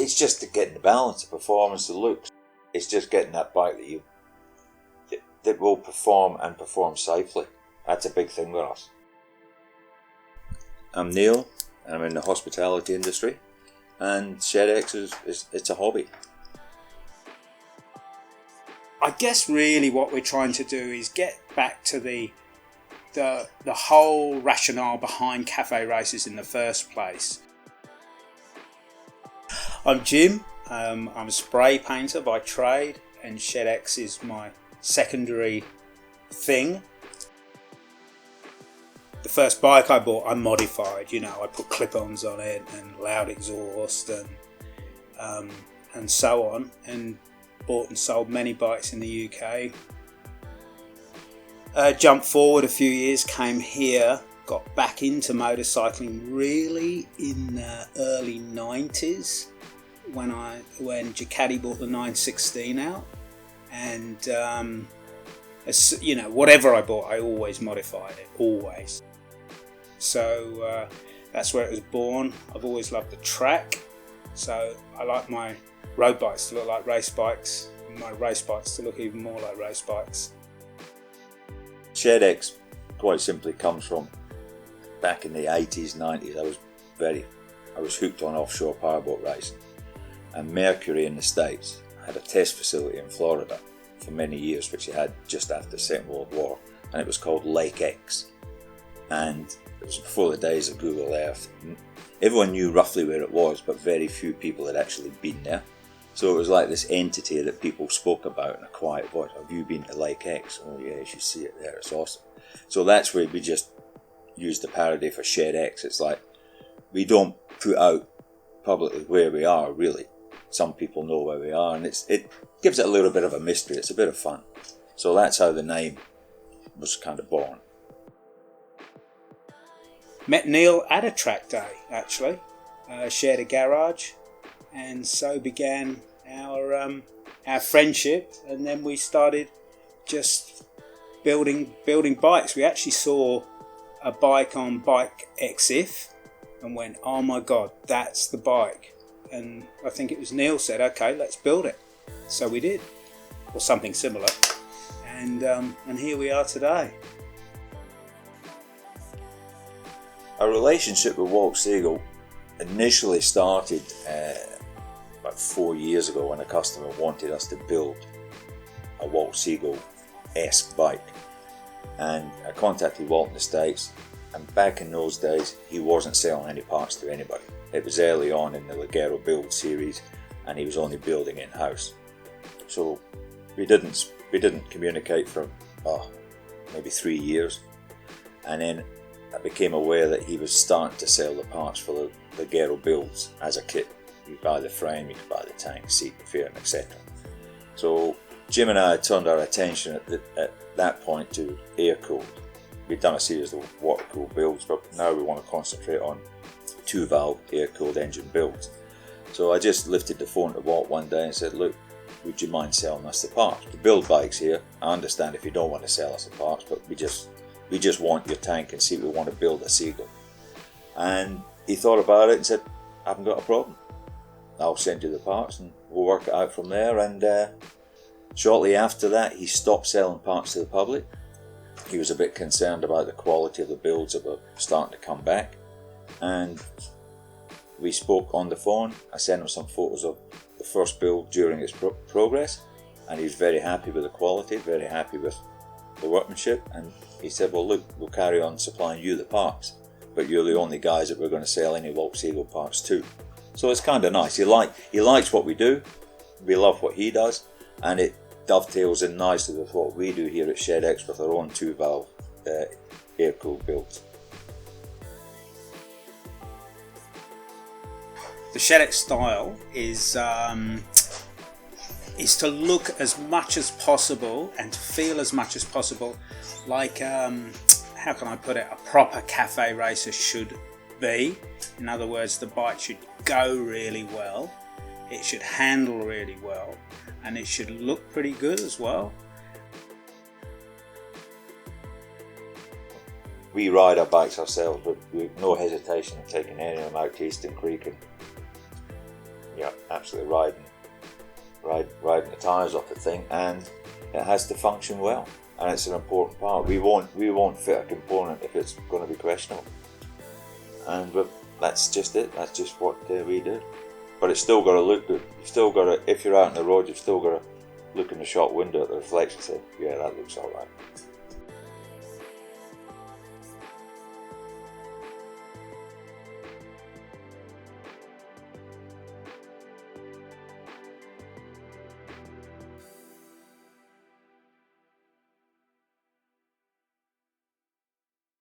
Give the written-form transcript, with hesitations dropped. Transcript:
it's just getting the balance, the performance, the looks. It's just getting that bike that will perform and perform safely. That's a big thing with us. I'm Neil, and I'm in the hospitality industry, and ShedX it's a hobby. I guess really what we're trying to do is get back to the whole rationale behind cafe races in the first place. I'm Jim. I'm a spray painter by trade, and ShedX is my secondary thing. The first bike I bought, I modified. I put clip-ons on it and loud exhaust and so on, and bought and sold many bikes in the UK. Jumped forward a few years, came here, got back into motorcycling really in the early 90s when Ducati bought the 916 out, and whatever I bought, I always modified it, always. So that's where it was born. I've always loved the track, so I like my road bikes to look like race bikes, and my race bikes to look even more like race bikes. ShedX quite simply comes from back in the 80s, 90s. I was hooked on offshore powerboat racing, and Mercury in the States had a test facility in Florida for many years, which it had just after the Second World War, and it was called Lake X, and it was before the days of Google Earth. Everyone knew roughly where it was, but very few people had actually been there. So it was like this entity that people spoke about in a quiet voice. Have you been to Lake X? Oh yeah, you should see it there, it's awesome. So that's where we just used the parody for ShedX. It's like, we don't put out publicly where we are, really. Some people know where we are, and it gives it a little bit of a mystery. It's a bit of fun. So that's how the name was kind of born. Met Neil at a track day, actually. Shared a garage, and so began our friendship. And then we started just building bikes. We actually saw a bike on Bike XF and went, "Oh my God, that's the bike!" And I think it was Neil said, "Okay, let's build it." So we did, or something similar, and here we are today. Our relationship with Walt Siegl initially started about 4 years ago when a customer wanted us to build a Walt Siegl-esque bike. And I contacted Walt in the States, and back in those days he wasn't selling any parts to anybody. It was early on in the Ligero build series, and he was only building in-house. So we didn't communicate for maybe 3 years, and then I became aware that he was starting to sell the parts for the Ligero builds as a kit. You buy the frame, you can buy the tank, seat, the fairing, etc. So Jim and I had turned our attention at that point to air-cooled. We'd done a series of water-cooled builds, but now we want to concentrate on 2-valve air-cooled engine builds. So I just lifted the phone to Walt one day and said, "Look, would you mind selling us the parts? We build bikes here. I understand if you don't want to sell us the parts, but we just want your tank and seat. We want to build a Siegl." And he thought about it and said, "I haven't got a problem. I'll send you the parts and we'll work it out from there." And shortly after that, he stopped selling parts to the public. He was a bit concerned about the quality of the builds that were starting to come back. And we spoke on the phone. I sent him some photos of the first build during its progress, and he was very happy with the quality, very happy with the workmanship. And he said, "Well, look, we'll carry on supplying you the parts, but you're the only guys that we're going to sell any Walt Siegl parts to." So it's kind of nice. He likes what we do. We love what he does, and it dovetails in nicely with what we do here at ShedX with our own 2-valve air-cooled builds. The ShedX style is to look as much as possible and to feel as much as possible like, how can I put it, a proper cafe racer should be. In other words, the bike should go really well, it should handle really well, and it should look pretty good as well. We ride our bikes ourselves, but we've no hesitation in taking any of them out to Eastern Creek and absolutely riding the tyres off the thing, and it has to function well, and it's an important part. We won't fit a component if it's going to be questionable, but that's just it. That's just what we do. But it's still got to look good. You've still got to, if you're out on the road, you've still got to look in the shop window at the reflection and say, yeah, that looks all right.